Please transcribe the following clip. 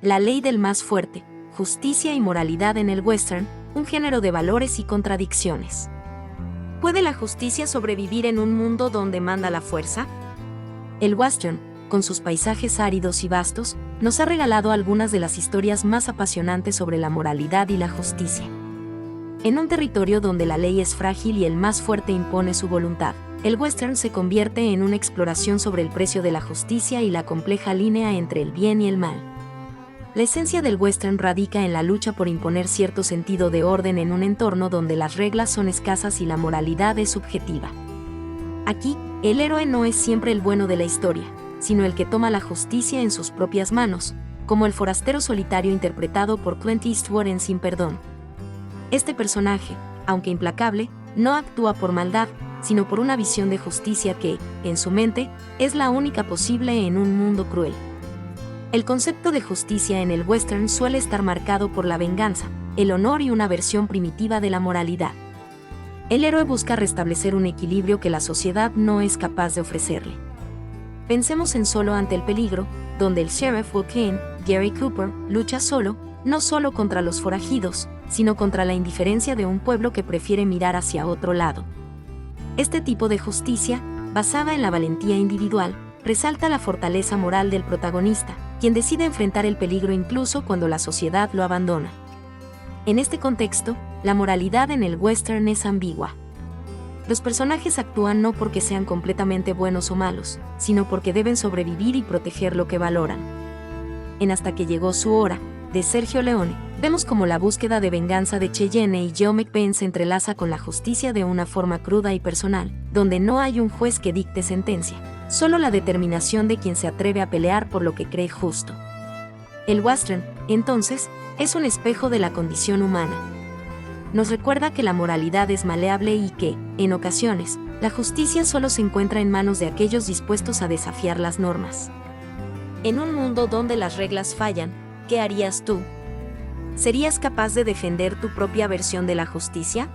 la ley del más fuerte, justicia y moralidad en el western, un género de valores y contradicciones. ¿Puede la justicia sobrevivir en un mundo donde manda la fuerza? El western, con sus paisajes áridos y vastos, nos ha regalado algunas de las historias más apasionantes sobre la moralidad y la justicia. En un territorio donde la ley es frágil y el más fuerte impone su voluntad, el western se convierte en una exploración sobre el precio de la justicia y la compleja línea entre el bien y el mal. La esencia del western radica en la lucha por imponer cierto sentido de orden en un entorno donde las reglas son escasas y la moralidad es subjetiva. Aquí, el héroe no es siempre el bueno de la historia, sino el que toma la justicia en sus propias manos, como el forastero solitario interpretado por Clint Eastwood en Sin Perdón. Este personaje, aunque implacable, no actúa por maldad, sino por una visión de justicia que, en su mente, es la única posible en un mundo cruel. El concepto de justicia en el western suele estar marcado por la venganza, el honor y una versión primitiva de la moralidad. El héroe busca restablecer un equilibrio que la sociedad no es capaz de ofrecerle. Pensemos en Solo ante el peligro, donde el sheriff Will Kane, Gary Cooper, lucha solo, no solo contra los forajidos, sino contra la indiferencia de un pueblo que prefiere mirar hacia otro lado. Este tipo de justicia, basada en la valentía individual, resalta la fortaleza moral del protagonista, quien decide enfrentar el peligro incluso cuando la sociedad lo abandona. En este contexto, la moralidad en el western es ambigua. Los personajes actúan no porque sean completamente buenos o malos, sino porque deben sobrevivir y proteger lo que valoran. En Hasta que llegó su hora, de Sergio Leone, vemos cómo la búsqueda de venganza de Cheyenne y Joe McBain se entrelaza con la justicia de una forma cruda y personal, donde no hay un juez que dicte sentencia, solo la determinación de quien se atreve a pelear por lo que cree justo. El western, entonces, es un espejo de la condición humana. Nos recuerda que la moralidad es maleable y que, en ocasiones, la justicia solo se encuentra en manos de aquellos dispuestos a desafiar las normas. En un mundo donde las reglas fallan, ¿qué harías tú? ¿Serías capaz de defender tu propia versión de la justicia?